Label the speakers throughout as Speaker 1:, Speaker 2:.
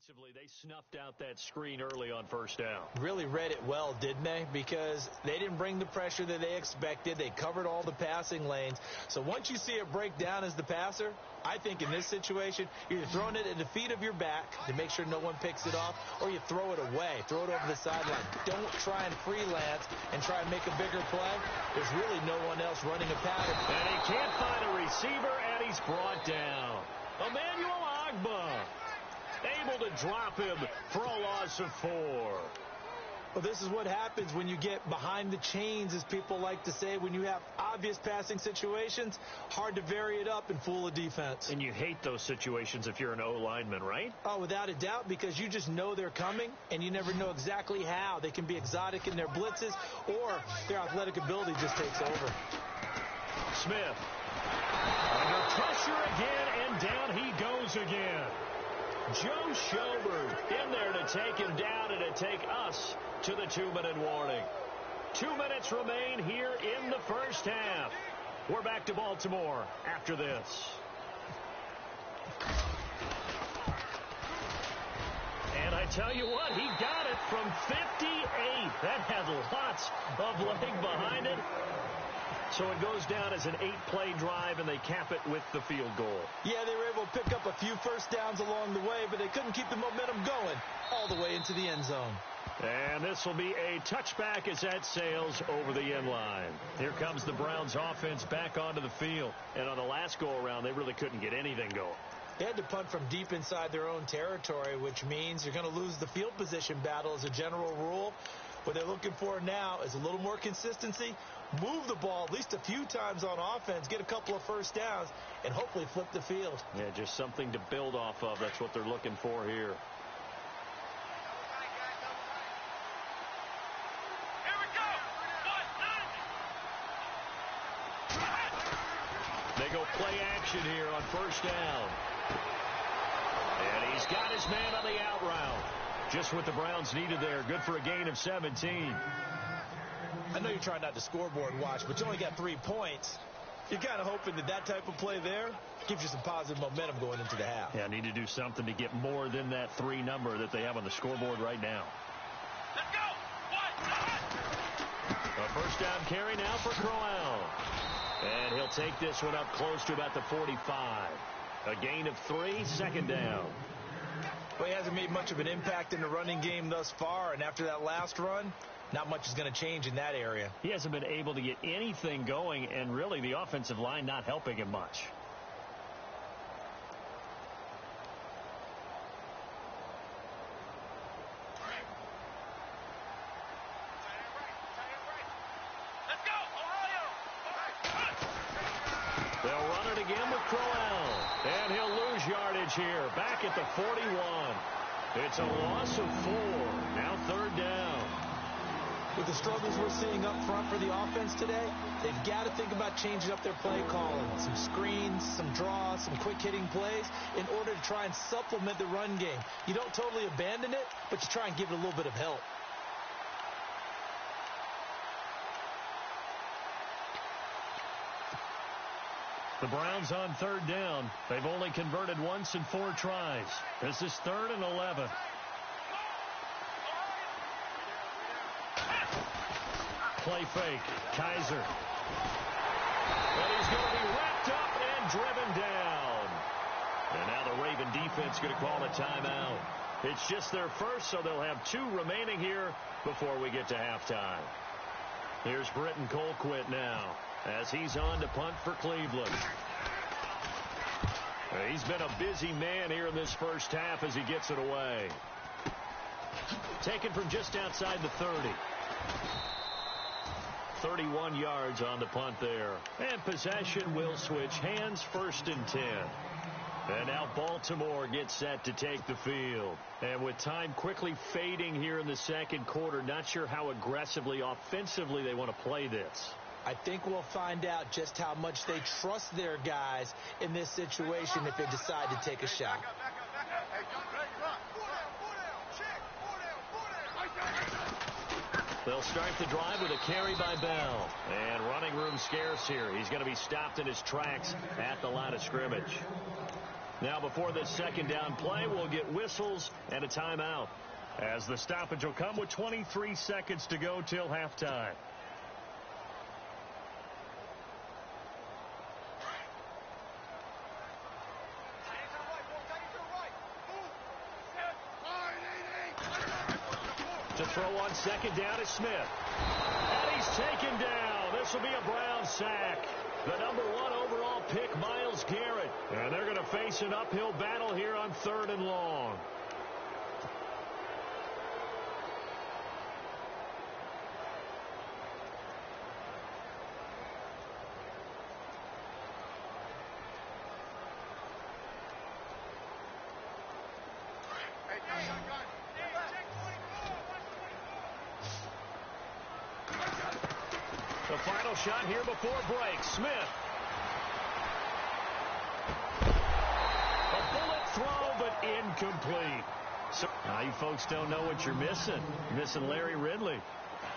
Speaker 1: Defensively, they snuffed out that screen early on first down.
Speaker 2: Really read it well, didn't they? Because they didn't bring the pressure that they expected. They covered all the passing lanes. So once you see it break down as the passer, I think in this situation, you're throwing it at the feet of your back to make sure no one picks it off, or you throw it away. Throw it over the sideline. Don't try and freelance and try and make a bigger play. There's really no one else running a pattern.
Speaker 1: And he can't find a receiver, and he's brought down. Emmanuel Agba able to drop him for a loss of 4.
Speaker 2: Well, this is what happens when you get behind the chains, as people like to say. When you have obvious passing situations, hard to vary it up and fool a defense.
Speaker 1: And you hate those situations if you're an O-lineman, right?
Speaker 2: Oh, without a doubt, because you just know they're coming, and you never know exactly how. They can be exotic in their blitzes, or their athletic ability just takes over.
Speaker 1: Smith under pressure again, and down he goes again. Joe Schobert in there to take him down and to take us to the 2-minute warning. 2 minutes remain here in the first half. We're back to Baltimore after this. And I tell you what, he got it from 58. That had lots of leg behind it. So it goes down as an 8-play drive, and they cap it with the field goal.
Speaker 2: Yeah, they were able to pick up a few first downs along the way, but they couldn't keep the momentum going all the way into the end zone.
Speaker 1: And this will be a touchback as that sails over the end line. Here comes the Browns offense back onto the field. And on the last go-around, they really couldn't get anything going.
Speaker 2: They had to punt from deep inside their own territory, which means you're going to lose the field position battle as a general rule. What they're looking for now is a little more consistency, move the ball at least a few times on offense, get a couple of first downs, and hopefully flip the field.
Speaker 1: Yeah, just something to build off of. That's what they're looking for here.
Speaker 3: Here we go.
Speaker 1: They go play action here on first down. And he's got his man on the out route. Just what the Browns needed there. Good for a gain of 17.
Speaker 2: I know you're trying not to scoreboard watch, but you only got 3 points. You're kind of hoping that type of play there gives you some positive momentum going into the half.
Speaker 1: Yeah, need to do something to get more than that 3 number that they have on the scoreboard right now.
Speaker 3: Let's go.
Speaker 1: A first down carry now for Crowell. And he'll take this one up close to about the 45. A gain of 3, second down.
Speaker 2: Well, he hasn't made much of an impact in the running game thus far, and after that last run, not much is going to change in that area.
Speaker 1: He hasn't been able to get anything going, and really the offensive line not helping him much.
Speaker 3: Let's go, Ohio.
Speaker 1: They'll run it again with Crowell. And he'll lose yardage here. Back at the 41. It's a loss of 4. Now third down.
Speaker 2: With the struggles we're seeing up front for the offense today, they've got to think about changing up their play calling. Some screens, some draws, some quick-hitting plays in order to try and supplement the run game. You don't totally abandon it, but you try and give it a little bit of help.
Speaker 1: The Browns on third down. They've only converted once in 4 tries. This is 3rd and 11. Play fake. Kaiser. And he's going to be wrapped up and driven down. And now the Raven defense going to call a timeout. It's just their first, so they'll have 2 remaining here before we get to halftime. Here's Britton Colquitt now as he's on to punt for Cleveland. He's been a busy man here in this first half as he gets it away. Taken from just outside the 30. 31 yards on the punt there. And possession will switch hands, 1st and 10. And now Baltimore gets set to take the field. And with time quickly fading here in the second quarter, not sure how aggressively, offensively they want to play this.
Speaker 2: I think we'll find out just how much they trust their guys in this situation if they decide to take a shot.
Speaker 1: They'll start the drive with a carry by Bell. And running room scarce here. He's going to be stopped in his tracks at the line of scrimmage. Now, before this second down play, we'll get whistles and a timeout, as the stoppage will come with 23 seconds to go till halftime. To throw on second down is Smith. And he's taken down. This will be a Brown sack. The #1 overall pick, Myles Garrett. And they're going to face an uphill battle here on 3rd and long. The final shot here before break. Smith. A bullet throw, but incomplete. So now you folks don't know what you're missing. You're missing Larry Ridley.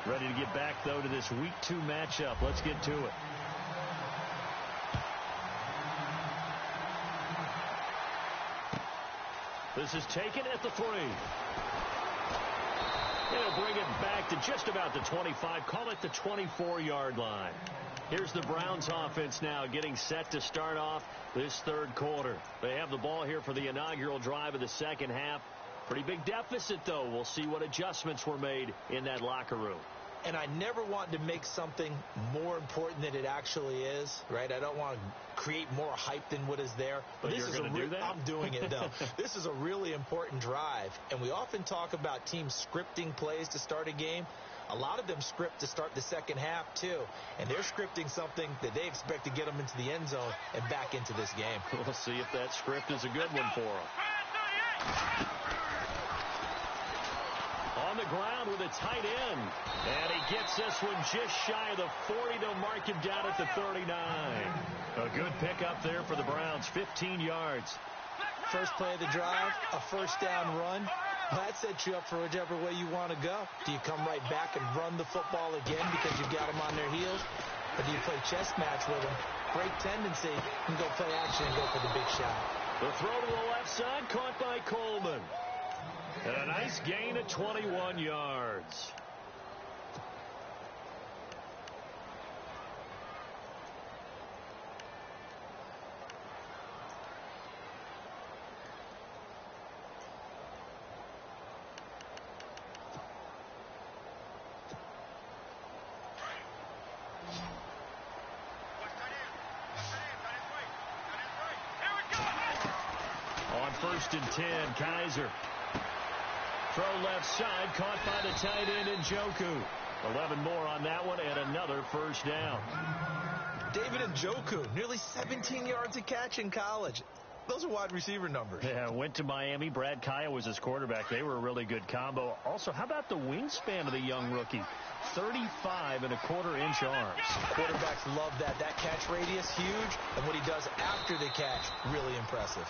Speaker 1: Ready to get back, though, to this Week 2 matchup. Let's get to it. This is taken at the 3. He'll bring it back to just about the 25. Call it the 24-yard line. Here's the Browns offense now getting set to start off this 3rd quarter. They have the ball here for the inaugural drive of the second half. Pretty big deficit, though. We'll see what adjustments were made in that locker room.
Speaker 2: And I never want to make something more important than it actually is, right? I don't want to create more hype than what is there.
Speaker 1: But
Speaker 2: this
Speaker 1: you're
Speaker 2: is
Speaker 1: going to do that?
Speaker 2: I'm doing it, though. This is a really important drive. And we often talk about teams scripting plays to start a game. A lot of them script to start the second half, too. And they're scripting something that they expect to get them into the end zone and back into this game.
Speaker 1: We'll see if that script is a good one for them. On the ground with a tight end. And he gets this one just shy of the 40. They'll mark him down at the 39. A good pickup there for the Browns. 15 yards.
Speaker 2: First play of the drive, a first down run. Well, that sets you up for whichever way you want to go. Do you come right back and run the football again because you've got them on their heels? Or do you play chess match with them? Great tendency. And go play action and go for the big shot.
Speaker 1: The throw to the left side, caught by Coleman. And a nice gain of 21 yards. On 1st and 10, Kaiser. Throw left side, caught by the tight end Njoku. 11 more on that one, and another first down.
Speaker 2: David Njoku, nearly 17 yards a catch in college. Those are wide receiver numbers.
Speaker 1: Yeah, went to Miami. Brad Kaya was his quarterback. They were a really good combo. Also, how about the wingspan of the young rookie? 35.25-inch arms.
Speaker 2: Quarterbacks love that. That catch radius, huge. And what he does after the catch, really impressive.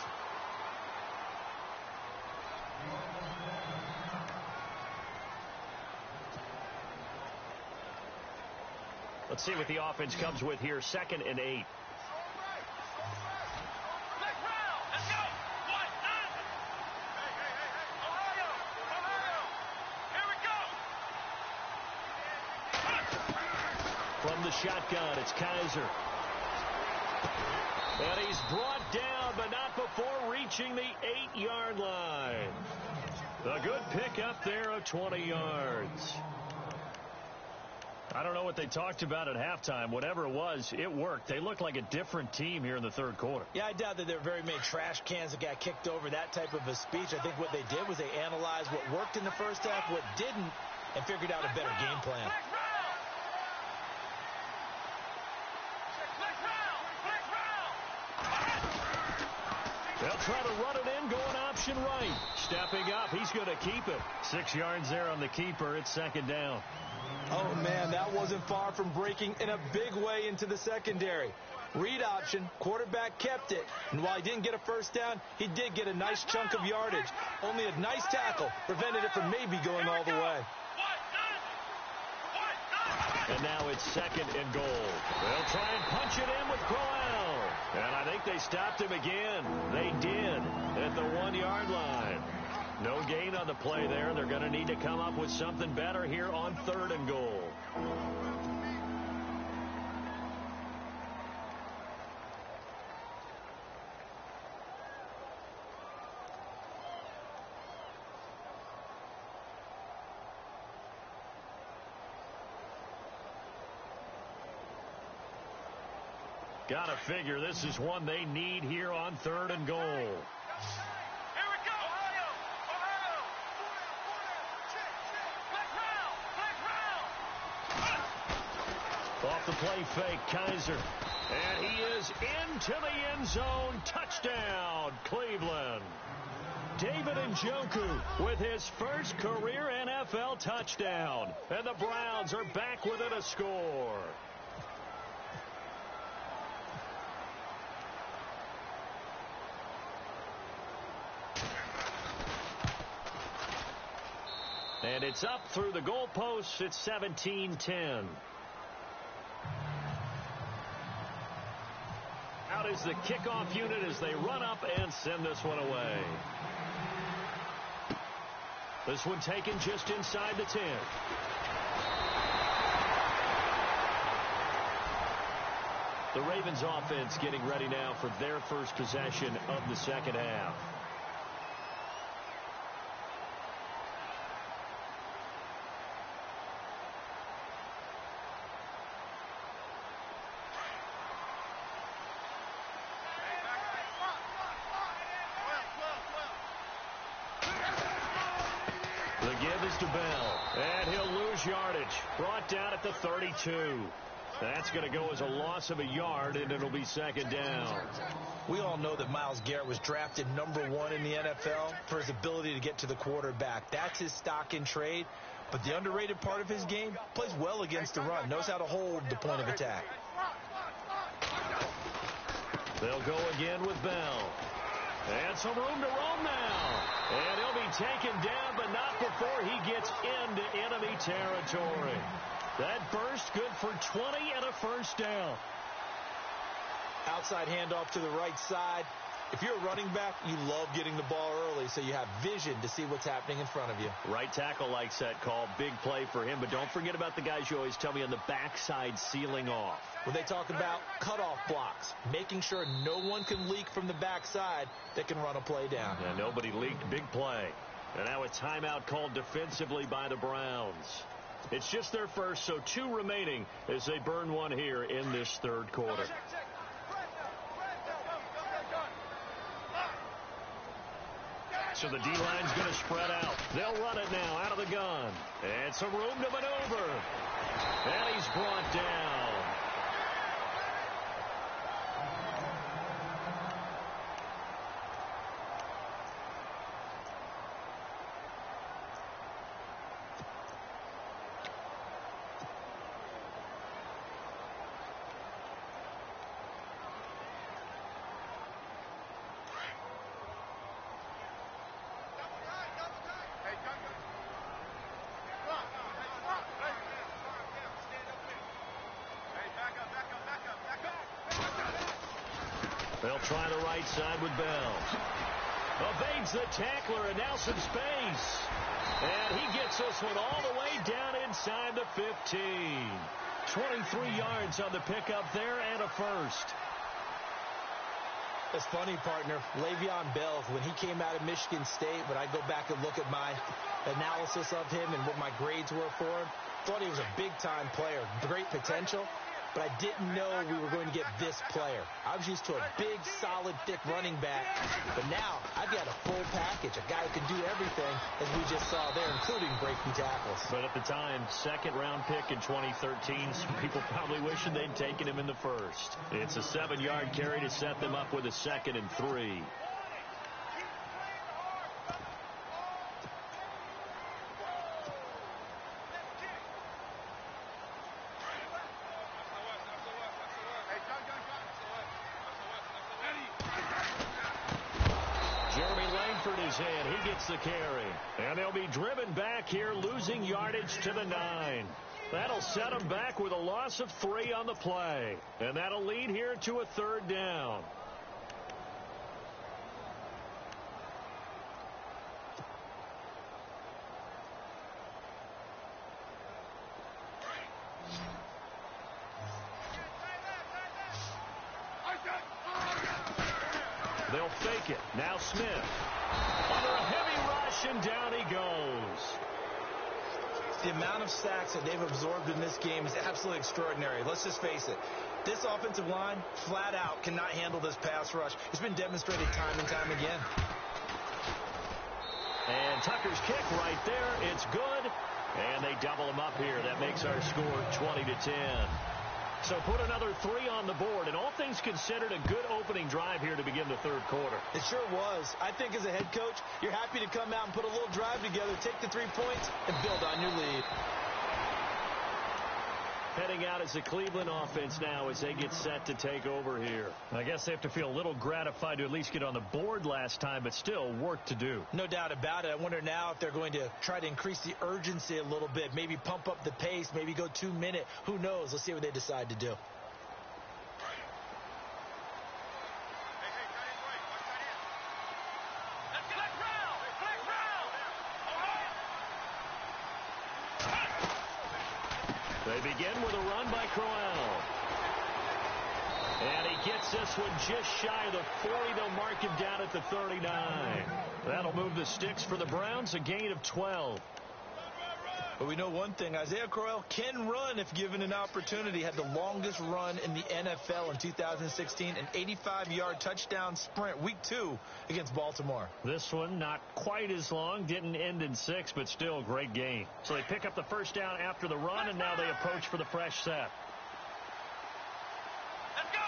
Speaker 1: Let's see what the offense comes with here. 2nd and 8. From the shotgun, it's Kaiser. And he's brought down, but not before reaching the 8-yard line. A good pickup there of 20 yards. I don't know what they talked about at halftime. Whatever it was, it worked. They look like a different team here in the 3rd quarter.
Speaker 2: Yeah, I doubt that there were very many trash cans that got kicked over, that type of a speech. I think what they did was they analyzed what worked in the first half, what didn't, and figured out a better game plan.
Speaker 1: They'll try to run it in, going option right. Stepping up, he's going to keep it. 6 yards there on the keeper. It's 2nd down.
Speaker 2: Oh, man, that wasn't far from breaking in a big way into the secondary. Read option, quarterback kept it. And while he didn't get a first down, he did get a nice chunk of yardage. Only a nice tackle prevented it from maybe going all the way.
Speaker 1: And now it's 2nd and goal. They'll try and punch it in with Crowell. And I think they stopped him again. They did at the 1-yard line. No gain on the play there. They're going to need to come up with something better here on 3rd and goal. Gotta figure this is one they need here on 3rd and goal.
Speaker 3: Here we go, Ohio! Ohio!
Speaker 1: Off the play fake, Kaiser. And he is into the end zone. Touchdown, Cleveland. David Njoku with his first career NFL touchdown. And the Browns are back within a score. And it's up through the goalposts. It's 17-10. Out is the kickoff unit as they run up and send this one away. This one taken just inside the 10. The Ravens offense getting ready now for their first possession of the second half. The give is to Bell, and he'll lose yardage. Brought down at the 32. That's going to go as a loss of a yard, and it'll be 2nd down.
Speaker 2: We all know that Myles Garrett was drafted #1 in the NFL for his ability to get to the quarterback. That's his stock in trade. But the underrated part of his game, plays well against the run, knows how to hold the point of attack.
Speaker 1: They'll go again with Bell. And some room to roam now. And he'll be taken down, but not before he gets into enemy territory. That burst good for 20 and a first down.
Speaker 2: Outside handoff to the right side. If you're a running back, you love getting the ball early so you have vision to see what's happening in front of you.
Speaker 1: Right tackle likes that call. Big play for him. But don't forget about the guys you always tell me on the backside sealing off.
Speaker 2: When they talk about cutoff blocks, making sure no one can leak from the backside that can run a play down.
Speaker 1: And nobody leaked. Big play. And now a timeout called defensively by the Browns. It's just their first, so 2 remaining as they burn one here in this 3rd quarter. So the D-line's going to spread out. They'll run it now out of the gun. And some room to maneuver. And he's brought down. They'll try the right side with Bell. Evades the tackler, and now some space. And he gets this one all the way down inside the 15. 23 yards on the pickup there and a first.
Speaker 2: It's funny, partner. Le'Veon Bell, when he came out of Michigan State, when I go back and look at my analysis of him and what my grades were for him, thought he was a big-time player, great potential. But I didn't know we were going to get this player. I was used to a big, solid, thick running back. But now I've got a full package, a guy who can do everything, as we just saw there, including breaking tackles.
Speaker 1: But at the time, 2nd-round pick in 2013, some people probably wishing they'd taken him in the first. It's a 7-yard carry to set them up with a 2nd and 3. He gets the carry. And they'll be driven back here, losing yardage to the 9. That'll set them back with a loss of 3 on the play. And that'll lead here to a 3rd down. They'll fake it. Now Smith. Under a heavy rush, and down he goes.
Speaker 2: The amount of sacks that they've absorbed in this game is absolutely extraordinary. Let's just face it. This offensive line, flat out, cannot handle this pass rush. It's been demonstrated time and time again.
Speaker 1: And Tucker's kick right there. It's good. And they double him up here. That makes our score 20-10. So put another 3 on the board, and all things considered, a good opening drive here to begin the 3rd quarter.
Speaker 2: It sure was. I think as a head coach, you're happy to come out and put a little drive together, take the 3 points, and build on your lead.
Speaker 1: Heading out as the Cleveland offense now as they get set to take over here. I guess they have to feel a little gratified to at least get on the board last time, but still work to do.
Speaker 2: No doubt about it. I wonder now if they're going to try to increase the urgency a little bit, maybe pump up the pace, maybe go 2-minute. Who knows? Let's see what they decide to do.
Speaker 1: They begin with a run by Crowell. And he gets this one just shy of the 40. They'll mark him down at the 39. That'll move the sticks for the Browns, a gain of 12.
Speaker 2: But we know one thing, Isaiah Crowell can run if given an opportunity. Had the longest run in the NFL in 2016, an 85-yard touchdown sprint, week 2 against Baltimore.
Speaker 1: This one not quite as long, didn't end in 6, but still a great game. So they pick up the 1st down after the run, and now they approach for the fresh set.
Speaker 3: Let's go!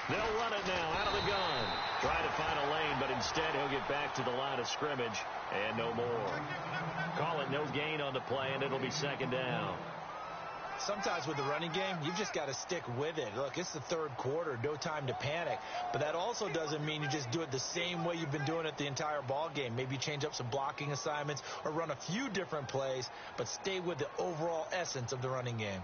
Speaker 1: They'll run it now out of the gun. Try to find a lane, but instead he'll get back to the line of scrimmage and no more. Call it no gain on the play, and it'll be 2nd down.
Speaker 2: Sometimes with the running game, you've just got to stick with it. Look, it's the 3rd quarter, no time to panic. But that also doesn't mean you just do it the same way you've been doing it the entire ball game. Maybe change up some blocking assignments or run a few different plays, but stay with the overall essence of the running game.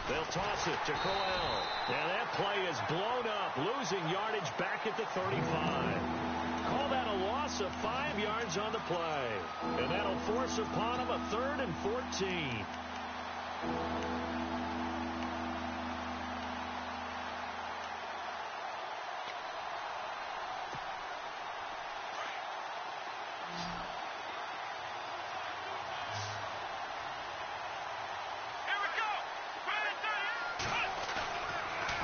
Speaker 1: They'll toss it to Crowell. And that play is blown up, losing yardage back at the 35. Call that a loss of 5 yards on the play. And that'll force upon him a 3rd and 14.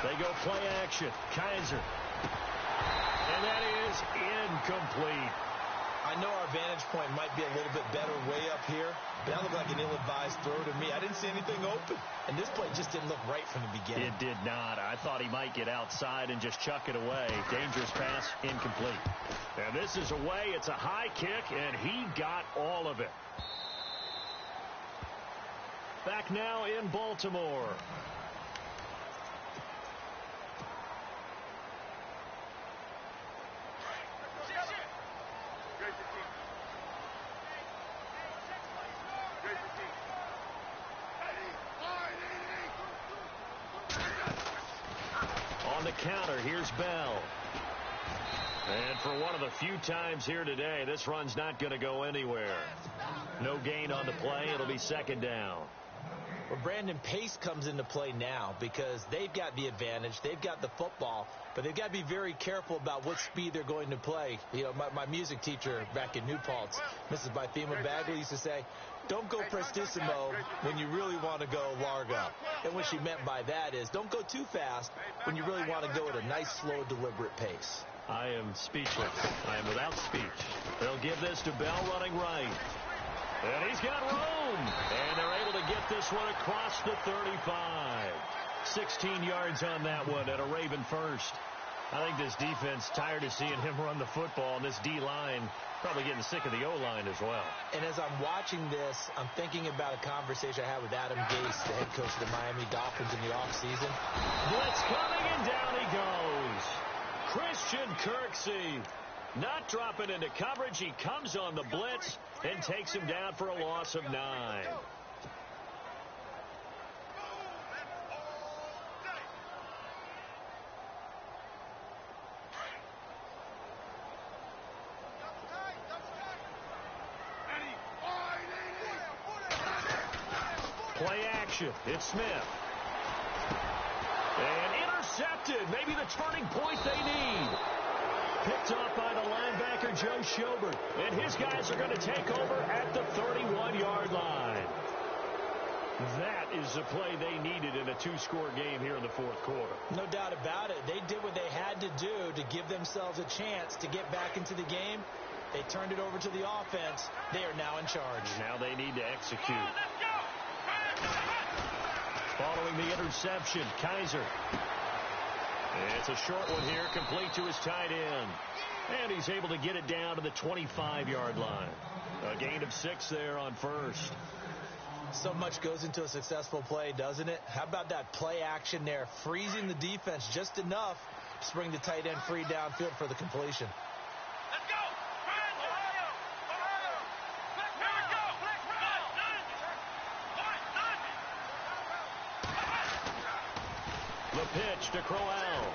Speaker 1: They go play action. Kaiser. And that is incomplete.
Speaker 2: I know our vantage point might be a little bit better way up here, but that looked like an ill-advised throw to me. I didn't see anything open, and this play just didn't look right from the beginning.
Speaker 1: It did not. I thought he might get outside and just chuck it away. Dangerous pass, incomplete. And this is away. It's a high kick, and he got all of it. Back now in Baltimore. On the counter, here's Bell. And for one of the few times here today, this run's not going to go anywhere. No gain on the play. It'll be 2nd down.
Speaker 2: Well, Brandon, pace comes into play now because they've got the advantage. They've got the football, but they've got to be very careful about what speed they're going to play. You know, my music teacher back in New Paltz, Mrs. Bythema Bagley, used to say, don't go prestissimo when you really want to go largo. And what she meant by that is don't go too fast when you really want to go at a nice, slow, deliberate pace.
Speaker 1: I am speechless. I am without speech. They'll give this to Bell running right. And he's got room. And they're able to get this one across the 35. 16 yards on that one at a Raven first. I think this defense tired of seeing him run the football, and this D-line probably getting sick of the O-line as well.
Speaker 2: And as I'm watching this, I'm thinking about a conversation I had with Adam Gase, the head coach of the Miami Dolphins in the offseason.
Speaker 1: Blitz coming, and down he goes. Christian Kirksey not dropping into coverage. He comes on the blitz and takes him down for a loss of 9. Play action. It's Smith. And intercepted. Maybe the turning point they need. Picked off by the linebacker, Joe Schobert. And his guys are going to take over at the 31-yard line. That is the play they needed in a 2-score game here in the fourth quarter.
Speaker 2: No doubt about it. They did what they had to do to give themselves a chance to get back into the game. They turned it over to the offense. They are now in charge.
Speaker 1: Now they need to execute. Following the interception, Kaiser. It's a short one here, complete to his tight end. And he's able to get it down to the 25-yard line. A gain of 6 there on first.
Speaker 2: So much goes into a successful play, doesn't it? How about that play action there, freezing the defense just enough to bring the tight end free downfield for the completion.
Speaker 3: Let's go! Ohio!
Speaker 1: The
Speaker 3: Here we go!
Speaker 1: pitch to Crowell.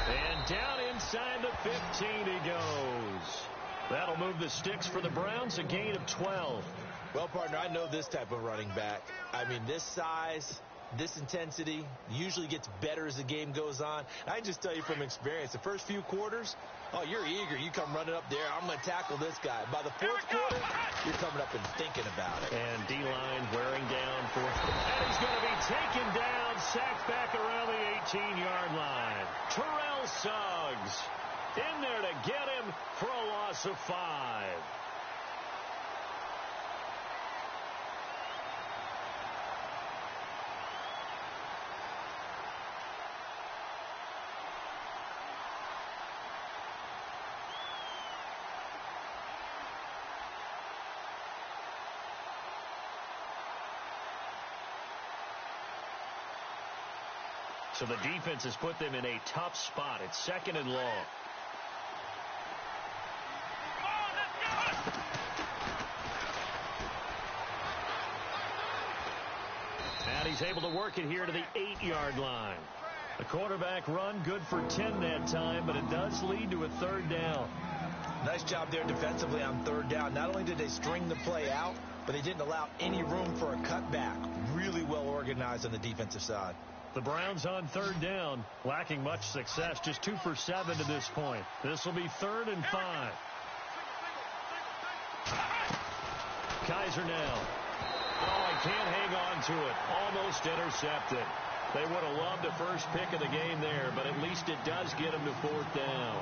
Speaker 1: And down inside the 15 he goes. That'll move the sticks for the Browns, a gain of 12.
Speaker 2: Well, partner, I know this type of running back. I mean, this size, this intensity usually gets better as the game goes on. I just tell you from experience, the first few quarters, oh, you're eager. You come running up there. I'm going to tackle this guy. By the fourth quarter, you're coming up and thinking about it.
Speaker 1: And D-line wearing down for, and he's going to be taken down, sacked back around the 18-yard line. Terrell Suggs in there to get him for a loss of 5. So the defense has put them in a tough spot. It's 2nd and long. And he's able to work it here to the 8-yard line. The quarterback run good for 10 that time, but it does lead to a 3rd down.
Speaker 2: Nice job there defensively on 3rd down. Not only did they string the play out, but they didn't allow any room for a cutback. Really well organized on the defensive side.
Speaker 1: The Browns on 3rd down, lacking much success, just 2 for 7 to this point. This will be 3rd and 5. Kaiser now. Oh, he can't hang on to it. Almost intercepted. They would have loved the first pick of the game there, but at least it does get them to 4th down.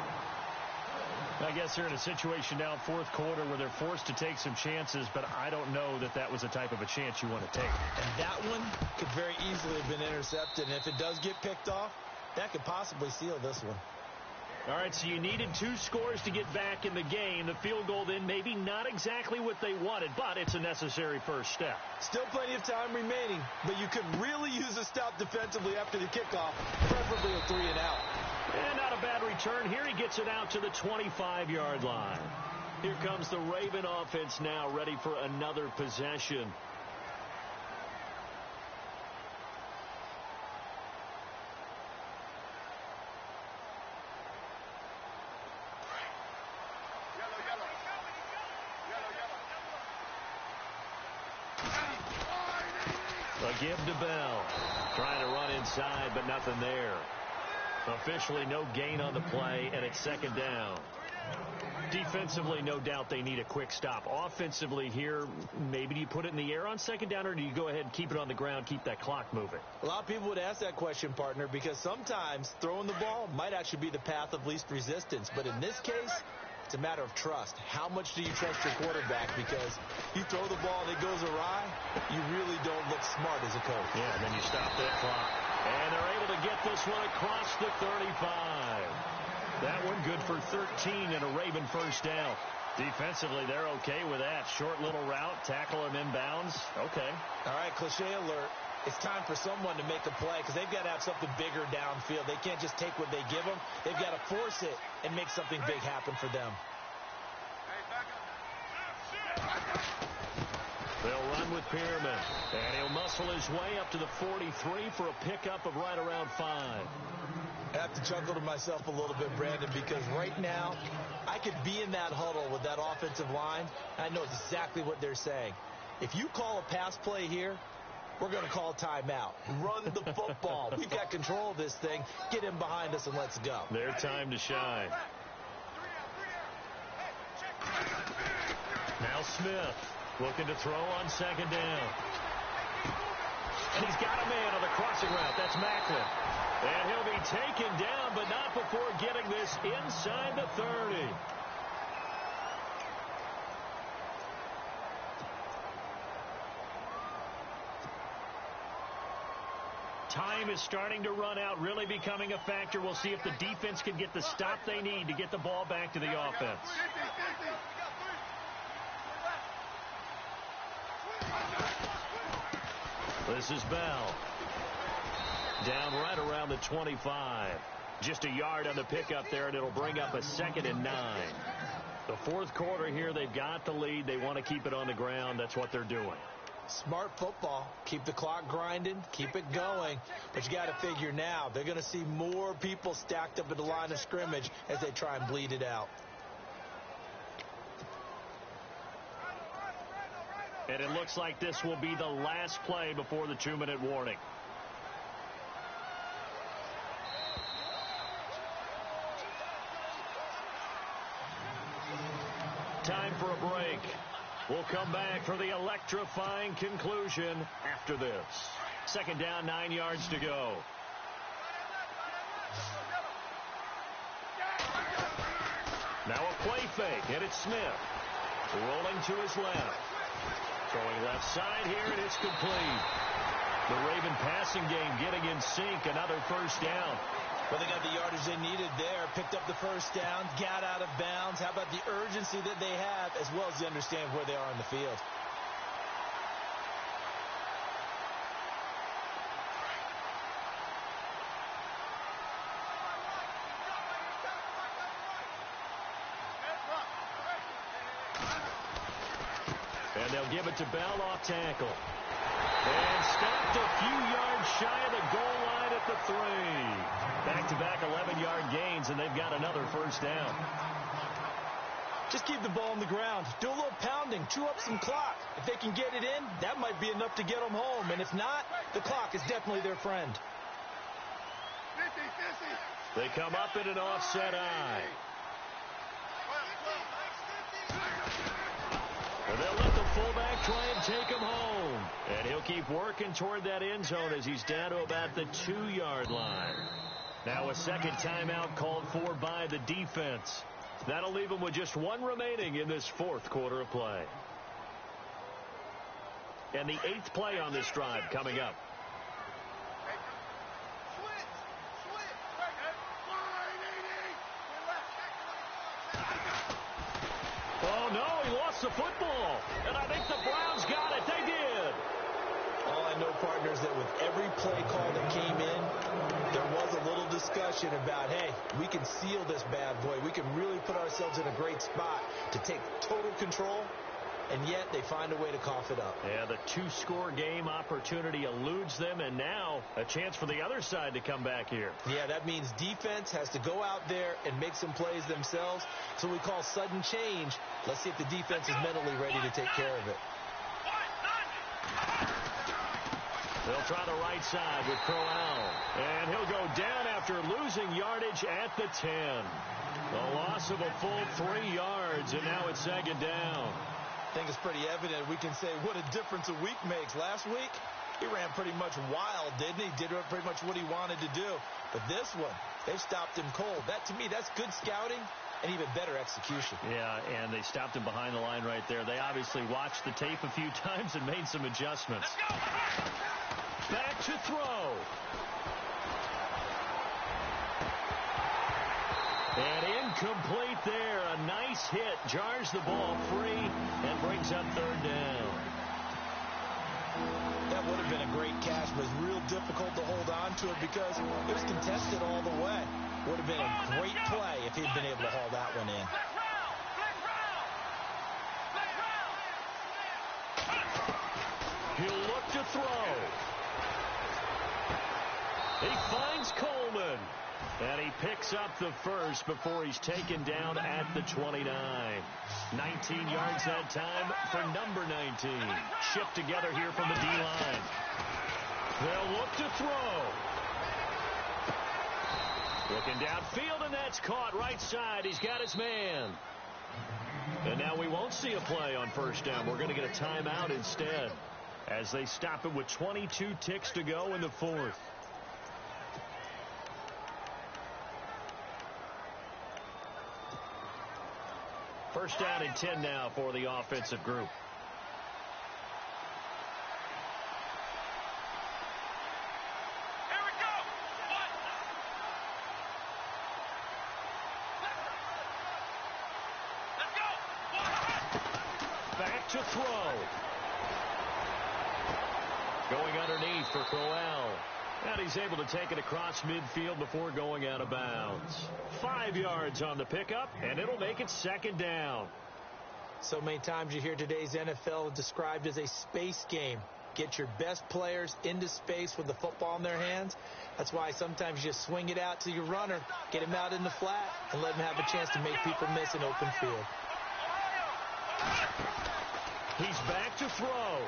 Speaker 1: I guess they're in a situation now, 4th quarter, where they're forced to take some chances, but I don't know that that was the type of a chance you want to take.
Speaker 2: And that one could very easily have been intercepted, and if it does get picked off, that could possibly seal this one.
Speaker 1: All right, so you needed 2 scores to get back in the game. The field goal then maybe not exactly what they wanted, but it's a necessary first step.
Speaker 2: Still plenty of time remaining, but you could really use a stop defensively after the kickoff, preferably a 3 and out.
Speaker 1: And not a bad return. Here he gets it out to the 25-yard line. Here comes the Raven offense now, ready for another possession. A give to Bell. Trying to run inside, but nothing there. Officially no gain on the play, and it's 2nd down. Defensively, no doubt they need a quick stop. Offensively here, maybe do you put it in the air on 2nd down, or do you go ahead and keep it on the ground, keep that clock moving?
Speaker 2: A lot of people would ask that question, partner, because sometimes throwing the ball might actually be the path of least resistance. But in this case, it's a matter of trust. How much do you trust your quarterback? Because you throw the ball and it goes awry, you really don't look smart as a coach.
Speaker 1: Yeah, and then you stop that clock. And they're able to get this one across the 35. That one good for 13 and a Raven first down. Defensively, they're okay with that. Short little route, tackle him inbounds. Okay.
Speaker 2: All right, cliche alert. It's time for someone to make a play because they've got to have something bigger downfield. They can't just take what they give them. They've got to force it and make something big happen for them.
Speaker 1: They'll run with Pierman, and he'll muscle his way up to the 43 for a pickup of right around 5.
Speaker 2: I have to chuckle to myself a little bit, Brandon, because right now I could be in that huddle with that offensive line. I know exactly what they're saying. If you call a pass play here, we're going to call timeout. Run the football. We've got control of this thing. Get him behind us and let's go.
Speaker 1: Their time to shine. Now Smith looking to throw on second down. And he's got a man on the crossing route. That's Macklin. And he'll be taken down, but not before getting this inside the 30. Time is starting to run out, really becoming a factor. We'll see if the defense can get the stop they need to get the ball back to the offense. This is Bell. Down right around the 25. Just a yard on the pickup there, and it'll bring up a 2nd and 9. The fourth quarter here, they've got the lead. They want to keep it on the ground. That's what they're doing.
Speaker 2: Smart football. Keep the clock grinding. Keep it going. But you got to figure now, they're going to see more people stacked up at the line of scrimmage as they try and bleed it out.
Speaker 1: And it looks like this will be the last play before the 2-minute warning. Time for a break. We'll come back for the electrifying conclusion after this. 2nd down, 9 yards to go. Now a play fake, and it's Smith. Rolling to his left. Throwing left side here, and it's complete. The Raven passing game getting in sync. Another first down.
Speaker 2: Well, they got the yardage they needed there. Picked up the first down. Got out of bounds. How about the urgency that they have as well as they understand where they are in the field?
Speaker 1: And they'll give it to Bell off tackle. And stopped a few yards shy of the goal line at the 3. Back-to-back 11-yard gains, and they've got another first down.
Speaker 2: Just keep the ball on the ground. Do a little pounding. Chew up some clock. If they can get it in, that might be enough to get them home. And if not, the clock is definitely their friend.
Speaker 1: They come up in an offset eye. And they'll let the fullback try and take him home. And he'll keep working toward that end zone as he's down to about the 2-yard line. Now a second timeout called for by the defense. That'll leave them with just one remaining in this fourth quarter of play. And the 8th play on this drive coming up. Oh, no, he lost the football. And I think the Browns got it. They did.
Speaker 2: All I know, partners, that with every play call that came in, there was a little discussion about, hey, we can seal this bad boy. We can really put ourselves in a great spot to take total control, and yet they find a way to cough it up.
Speaker 1: Yeah, the 2-score game opportunity eludes them, and now a chance for the other side to come back here.
Speaker 2: Yeah, that means defense has to go out there and make some plays themselves. So we call sudden change. Let's see if the defense is mentally ready to take care of it.
Speaker 1: They'll try the right side with Crowell. And he'll go down after losing yardage at the 10. A loss of a full 3 yards, and now it's second down.
Speaker 2: I think it's pretty evident. We can say what a difference a week makes. Last week, he ran pretty much wild, didn't he? Did pretty much what he wanted to do. But this one, they stopped him cold. That, to me, that's good scouting and even better execution.
Speaker 1: Yeah, and they stopped him behind the line right there. They obviously watched the tape a few times and made some adjustments. Back to throw. And incomplete there. A nice hit. Jars the ball free and brings up third down.
Speaker 2: That would have been a great catch, but it's real difficult to hold on to it because it was contested all the way. Would have been a great play if he'd been able to haul that one in.
Speaker 1: He'll look to throw. He finds Coleman. And he picks up the first before he's taken down at the 29. 19 yards that time for number 19. Shipped together here from the D-line. They'll look to throw. Looking downfield, and that's caught right side. He's got his man. And now we won't see a play on first down. We're going to get a timeout instead as they stop it with 22 ticks to go in the fourth. First down and 10 now for the offensive group.
Speaker 3: Here we go. Let's go.
Speaker 1: Back to throw. Going underneath for Coel. And he's able to take it across midfield before going out of bounds. 5 yards on the pickup, and it'll make it second down.
Speaker 2: So many times you hear today's NFL described as a space game. Get your best players into space with the football in their hands. That's why sometimes you swing it out to your runner, get him out in the flat, and let him have a chance to make people miss an open field.
Speaker 1: He's back to throw.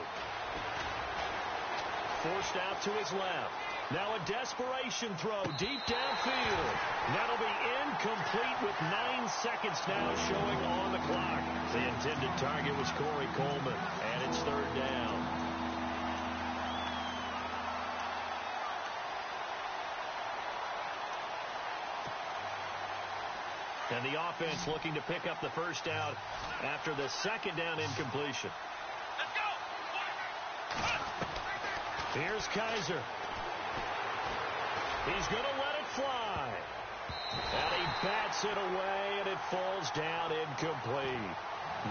Speaker 1: Forced out to his left. Now a desperation throw deep downfield. That'll be incomplete with 9 seconds now showing on the clock. The intended target was Corey Coleman, and it's third down. And the offense looking to pick up the first down after the second down incompletion. Here's Kaiser. He's going to let it fly. And he bats it away, and it falls down incomplete.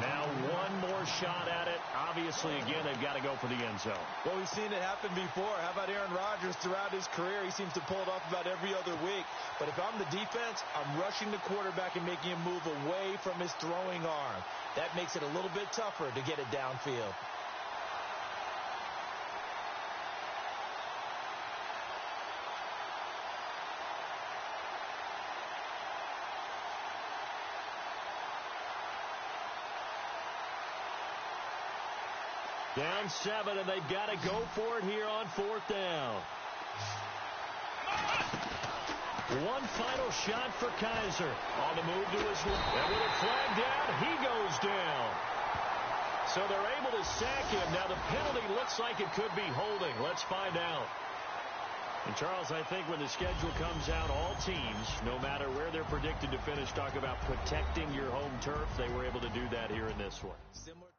Speaker 1: Now one more shot at it. Obviously, again, they've got to go for the end zone.
Speaker 2: Well, we've seen it happen before. How about Aaron Rodgers throughout his career? He seems to pull it off about every other week. But if I'm the defense, I'm rushing the quarterback and making him move away from his throwing arm. That makes it a little bit tougher to get it downfield.
Speaker 1: Down 7, and they've got to go for it here on fourth down. One final shot for Kaiser. On the move to his left. And with a flag down, he goes down. So they're able to sack him. Now the penalty looks like it could be holding. Let's find out. And Charles, I think when the schedule comes out, all teams, no matter where they're predicted to finish, talk about protecting your home turf. They were able to do that here in this one.
Speaker 2: Similar